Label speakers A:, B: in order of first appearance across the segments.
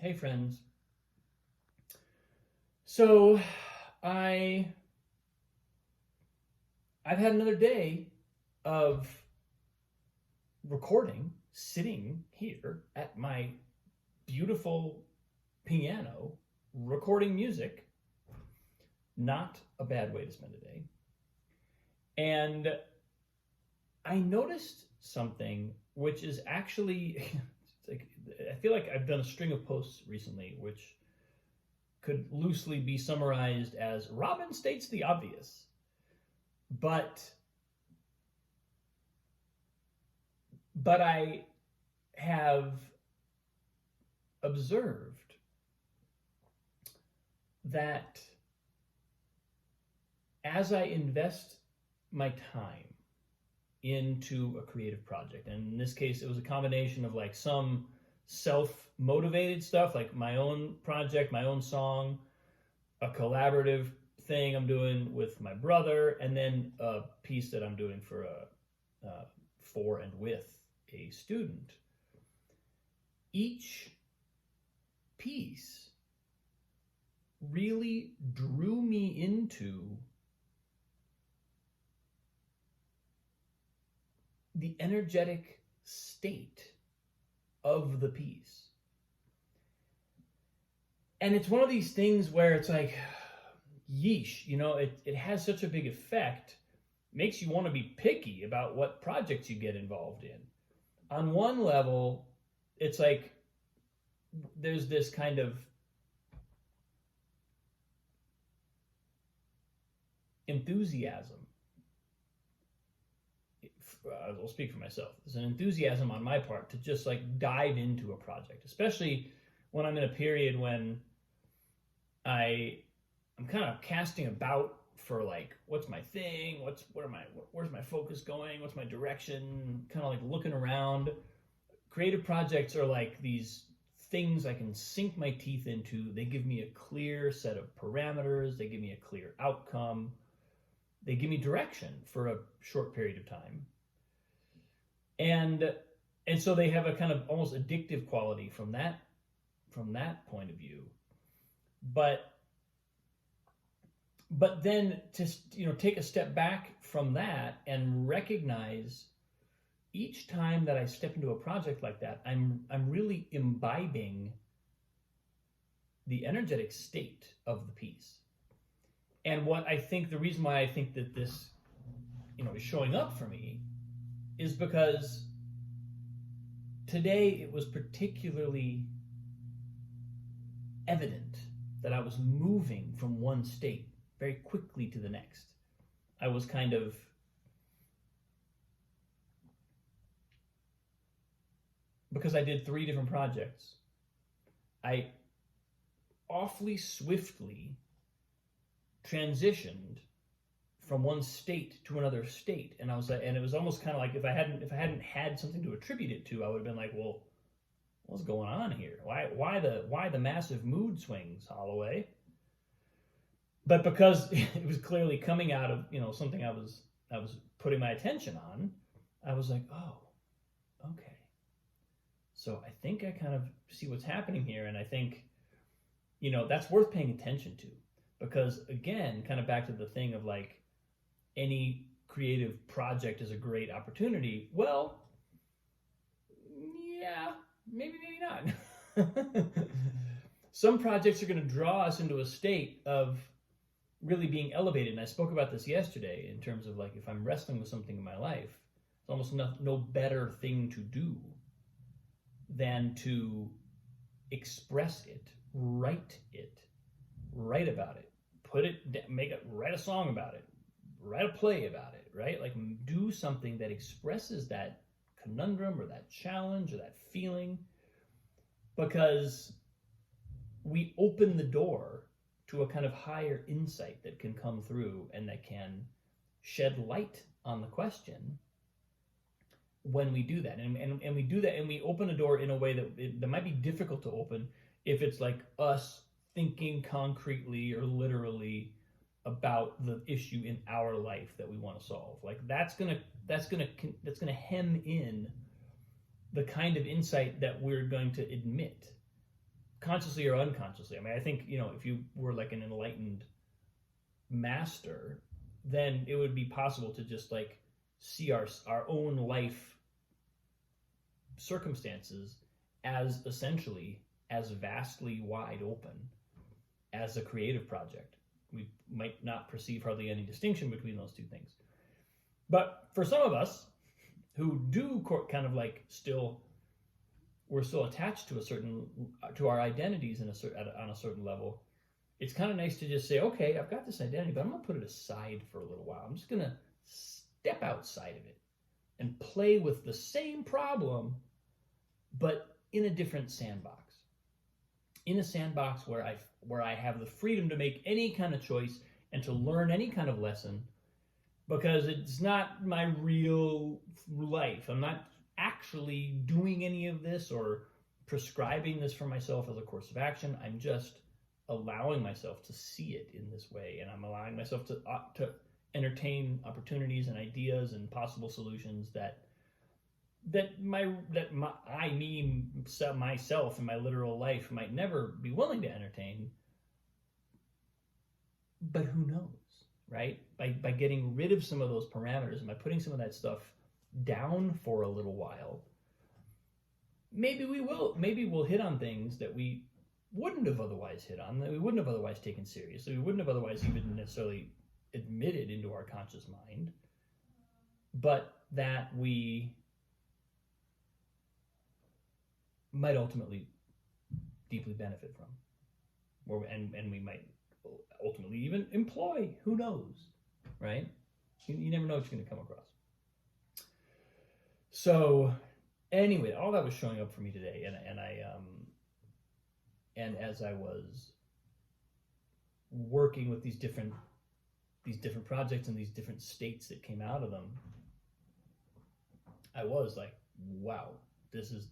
A: Hey friends. So I I've had another day of recording, sitting here at my beautiful piano, recording music. Not a bad way to spend a day. And I noticed something which is actually like, I feel like I've done a string of posts recently which could loosely be summarized as Robin states the obvious. But I have observed that as I invest my time into a creative project, and in this case, it was a combination of like some self motivated stuff, like my own project, my own song, a collaborative thing I'm doing with my brother, and then a piece that I'm doing for and with a student. Each piece really drew me into the energetic state of the piece. And it's one of these things where it's like, yeesh, it has such a big effect, makes you want to be picky about what projects you get involved in. On one level, it's like there's this kind of enthusiasm. I'll speak for myself. There's an enthusiasm on my part to just like dive into a project, especially when I'm in a period when I'm kind of casting about for like what's my thing, where's my focus going, what's my direction, kind of like looking around. Creative projects are like these things I can sink my teeth into. They give me a clear set of parameters, they give me a clear outcome, they give me direction for a short period of time. And so they have a kind of almost addictive quality from that point of view. But then to take a step back from that and recognize each time that I step into a project like that, I'm really imbibing the energetic state of the piece. And what I think, the reason why I think that this is showing up for me is because today it was particularly evident that I was moving from one state very quickly to the next. I was kind of because I did 3 different projects, I awfully swiftly transitioned from one state to another state, and I was like, and it was almost kind of like if I hadn't had something to attribute it to, I would have been like, well, what's going on here? Why the massive mood swings, Holloway? But because it was clearly coming out of something I was putting my attention on, I was like, oh, okay. So I think I kind of see what's happening here, and I think that's worth paying attention to, because again, kind of back to the thing of like any creative project is a great opportunity. Well, yeah, maybe not. Some projects are going to draw us into a state of really being elevated, and I spoke about this yesterday in terms of like if I'm wrestling with something in my life, it's almost no better thing to do than to express it, write about it, write a song about it, write a play about it, right? Like do something that expresses that conundrum or that challenge or that feeling, because we open the door to a kind of higher insight that can come through and that can shed light on the question when we do that. And we do that, and we open a door in a way that might be difficult to open if it's like us thinking concretely or literally about the issue in our life that we want to solve. Like that's gonna hem in the kind of insight that we're going to admit consciously or unconsciously. I mean, I think, if you were like an enlightened master, then it would be possible to just like see our own life circumstances as essentially as vastly wide open as a creative project. We might not perceive hardly any distinction between those two things. But for some of us who do kind of like we're still attached to our identities on a certain level, it's kind of nice to just say, okay, I've got this identity, but I'm going to put it aside for a little while. I'm just going to step outside of it and play with the same problem, but in a different sandbox. In a sandbox where I have the freedom to make any kind of choice and to learn any kind of lesson, because it's not my real life. I'm not actually doing any of this or prescribing this for myself as a course of action. I'm just allowing myself to see it in this way, and I'm allowing myself to entertain opportunities and ideas and possible solutions that myself in my literal life might never be willing to entertain. But who knows, right? By getting rid of some of those parameters and by putting some of that stuff down for a little while, maybe we'll hit on things that we wouldn't have otherwise hit on, that we wouldn't have otherwise taken seriously, we wouldn't have otherwise even necessarily admitted into our conscious mind, but that we might ultimately deeply benefit from, and we might ultimately even employ. Who knows, right? You never know what you're going to come across. So anyway, all that was showing up for me today, and as I was working with these different projects and these different states that came out of them, I was like, wow, this is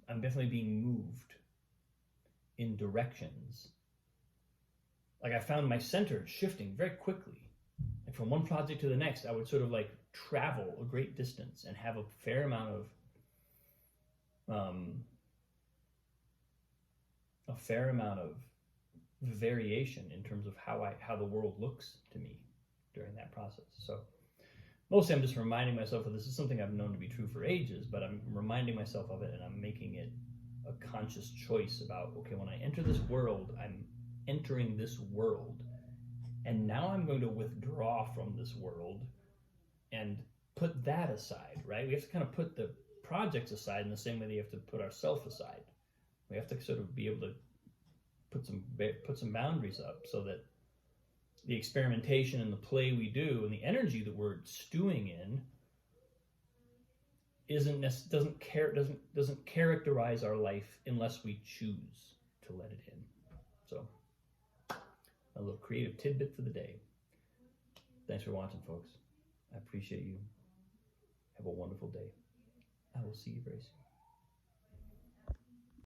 A: I'm definitely being moved in directions. Like I found my center shifting very quickly. Like from one project to the next, I would sort of like travel a great distance and have a fair amount of variation in terms of how the world looks to me during that process. So mostly I'm just reminding myself that this is something I've known to be true for ages, but I'm reminding myself of it, and I'm making it a conscious choice about, okay, when I enter this world, I'm entering this world, and now I'm going to withdraw from this world and put that aside, right? We have to kind of put the projects aside in the same way that you have to put ourselves aside. We have to sort of be able to put some boundaries up so that the experimentation and the play we do and the energy that we're stewing in doesn't characterize our life unless we choose to let it in. So, a little creative tidbit for the day. Thanks for watching, folks. I appreciate you. Have a wonderful day. I will see you very soon.